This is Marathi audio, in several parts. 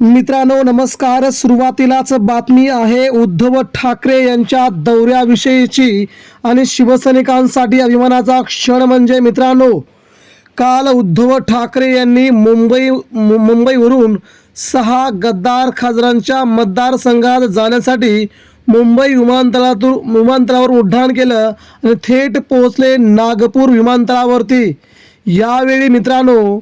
मित्रांनो नमस्कार. सुरुवातीलाच बातमी आहे उद्धव ठाकरे यांच्या दौऱ्याविषयीची आणि शिवसैनिकांसाठी अभिमानाचा क्षण. म्हणजे मित्रांनो, काल उद्धव ठाकरे यांनी मुंबईवरून 6 गद्दार खासदारांच्या मतदारसंघात जाण्यासाठी मुंबई विमानतळावर उड्डाण केलं आणि थेट पोहोचले नागपूर विमानतळावरती. यावेळी मित्रांनो,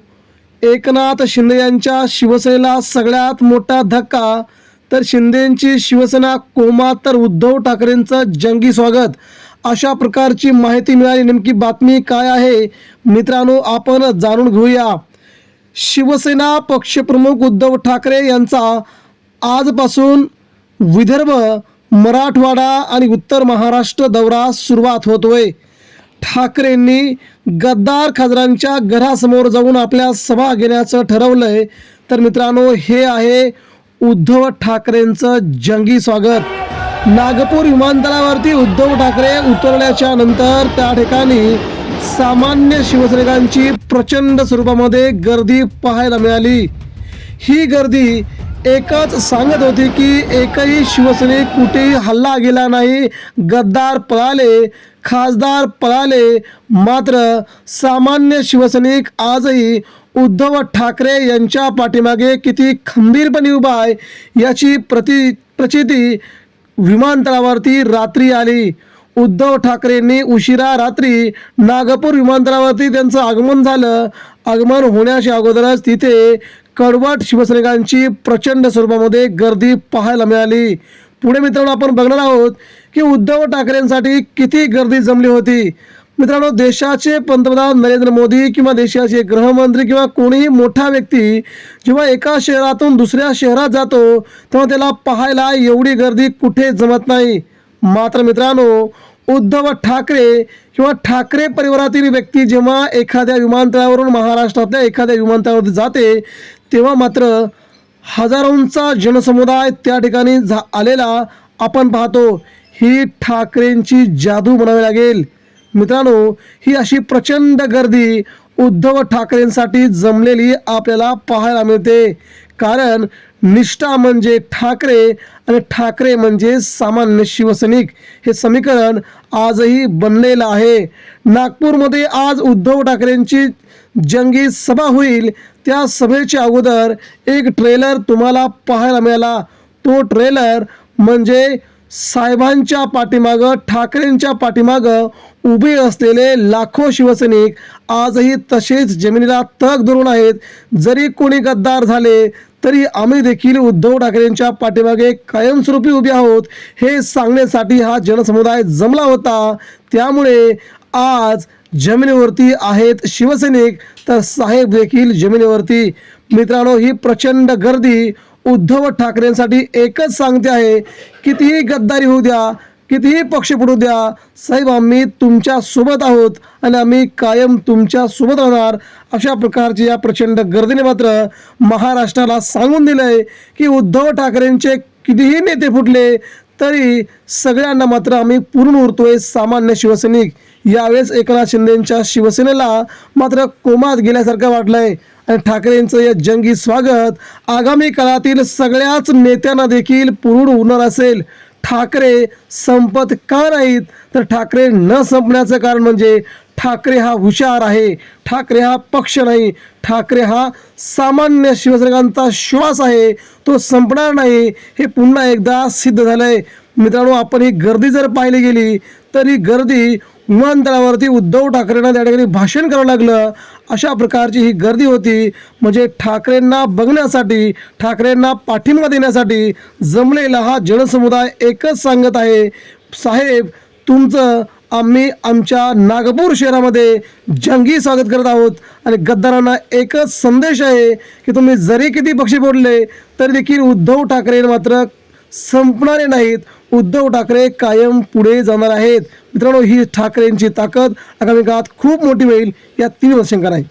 एकनाथ शिंदे यांच्या शिवसेनेला सगळ्यात मोठा धक्का. तर शिंदेंची शिवसेना कोमात, तर उद्धव ठाकरेंचं जंगी स्वागत. अशा प्रकारची माहिती मिळाली. नेमकी बातमी काय आहे मित्रांनो, आपण जाणून घेऊया. शिवसेना पक्षप्रमुख उद्धव ठाकरे यांचा आजपासून विदर्भ, मराठवाडा आणि उत्तर महाराष्ट्र दौरा सुरुवात होतोय. ठाकरेंनी गद्दार खासदारांच्या घरासमोर जाऊन आपल्या सभा घेण्याचं ठरवलंय. तर मित्रांनो, हे आहे उद्धव ठाकरेंचं जंगी स्वागत. नागपूर विमानतळावरती उद्धव ठाकरे उतरल्याच्या नंतर त्या ठिकाणी सामान्य शिवसैनिकांची प्रचंड स्वरूपामध्ये गर्दी पाहायला मिळाली. ही गर्दी एकच सांगत होती की एकही शिवसैनिक कुठेही हल्ला गेला नाही. गद्दार पळाले, खासदार पळाले, मात्र सामान्य शिवसैनिक आजही उद्धव ठाकरे यांच्या पाठीमागे किती खंबीरपणे उभा आहे याची प्रचिती विमानतळावरती रात्री आली. उद्धव ठाकरेंनी उशिरा रात्री नागपूर विमानतळावरती त्यांचं आगमन झालं. आगमन होण्याच्या अगोदरच तिथे कडवट शिवसैनिकांची प्रचंड स्वरूपामध्ये गर्दी पाहायला मिळाली. पुढे मित्रांनो, आपण बघणार आहोत की उद्धव ठाकरेंसाठी किती गर्दी जमली होती. मित्रांनो, देशाचे पंतप्रधान नरेंद्र मोदी किंवा देशाचे गृहमंत्री किंवा कोणीही मोठा व्यक्ती जेव्हा एका शहरातून दुसऱ्या शहरात जातो तेव्हा त्याला पाहायला एवढी गर्दी कुठे जमत नाही. मात्र मित्रांनो, उद्धव ठाकरे किंवा ठाकरे परिवारातील व्यक्ती जेव्हा एखाद्या विमानतळावरून महाराष्ट्रातल्या एखाद्या विमानतळावरती जाते तेव्हा मात्र हजारोंचा जनसमुदाय त्या ठिकाणी आलेला आपण पाहतो. ही ठाकरेंची जादू म्हणावी लागेल. मित्रांनो, ही अशी प्रचंड गर्दी उद्धव ठाकरेंसाठी जमलेली आपल्याला पाहायला मिळते. कारण निष्ठा म्हणजे ठाकरे आणि ठाकरे म्हणजे सामान्य शिवसैनिक, हे समीकरण आजही बनलेलं आहे. नागपूरमध्ये आज उद्धव ठाकरेंची जंगी सभा होईल. त्या सभेच्या अगोदर एक ट्रेलर तुम्हाला पाहायला मिळाला. तो ट्रेलर म्हणजे साहेबांच्या पाठीमागं, ठाकरेंच्या पाठीमागं उभे असलेले लाखो शिवसैनिक आजही तसेच जमिनीला तग धरून आहेत. जरी कोणी गद्दार झाले तरी आम्ही देखील उद्धव ठाकरेंच्या पाठीमागे कायमस्वरूपी उभे आहोत हे सांगण्यासाठी हा जनसमुदाय जमला होता. त्यामुळे आज जमिनीवरती आहेत शिवसैनिक, तर साहेब देखील जमिनीवरती. मित्रांनो, ही प्रचंड गर्दी उद्धव ठाकरेंसाठी एकच सांगते आहे, कितीही गद्दारी होऊ द्या, कितीही पक्ष पडू द्या, साहेब आम्ही तुमच्या सोबत आहोत आणि आम्ही कायम तुमच्या सोबत राहणार. अशा प्रकारची या प्रचंड गर्दीने मात्र महाराष्ट्राला सांगून दिलंय की उद्धव ठाकरेंचे कितीही नेते फुटले तरी सगळ्यांना मात्र आम्ही पूर्ण उरतोय सामान्य शिवसैनिक. यावेळेस एकनाथ शिंदेंच्या शिवसेनेला मात्र कोमात गेल्यासारखं वाटलंय आणि ठाकरेंचं हे जंगी स्वागत आगामी काळातील सगळ्याच नेत्यांना देखील पुरून उरणार असेल. ठाकरे संपत का नाहीत, तर ठाकरे न संपण्याचं कारण म्हणजे ठाकरे हा हुशार आहे, ठाकरे हा पक्ष नाही, ठाकरे हा सामान्य शिवसैनिकांचा श्वास आहे, तो संपणार नाही. हे पुन्हा एकदा सिद्ध झालंय. मित्रांनो, आपण ही गर्दी जर पाहिली गेली तर ही गर्दी विमानतळावरती उद्धव ठाकरेंना त्या ठिकाणी भाषण करावं लागलं अशा प्रकारची ही गर्दी होती. म्हणजे ठाकरेंना बघण्यासाठी, ठाकरेंना पाठिंबा देण्यासाठी जमलेला हा जनसमुदाय एकच सांगत आहे, साहेब तुमचं आम्ही आमच्या नागपूर शहरामध्ये जंगी स्वागत करत आहोत. आणि गद्दारांना एकच संदेश आहे की तुम्ही जरी किती पक्षी फोडले तरी देखील उद्धव ठाकरे मात्र संपणारे नाहीत. उद्धव ठाकरे कायम पुढे जाणार आहेत. मित्रांनो, ही ठाकरेंची ताकद आगामी काळात खूप मोठी होईल यात 3 शंका नाही.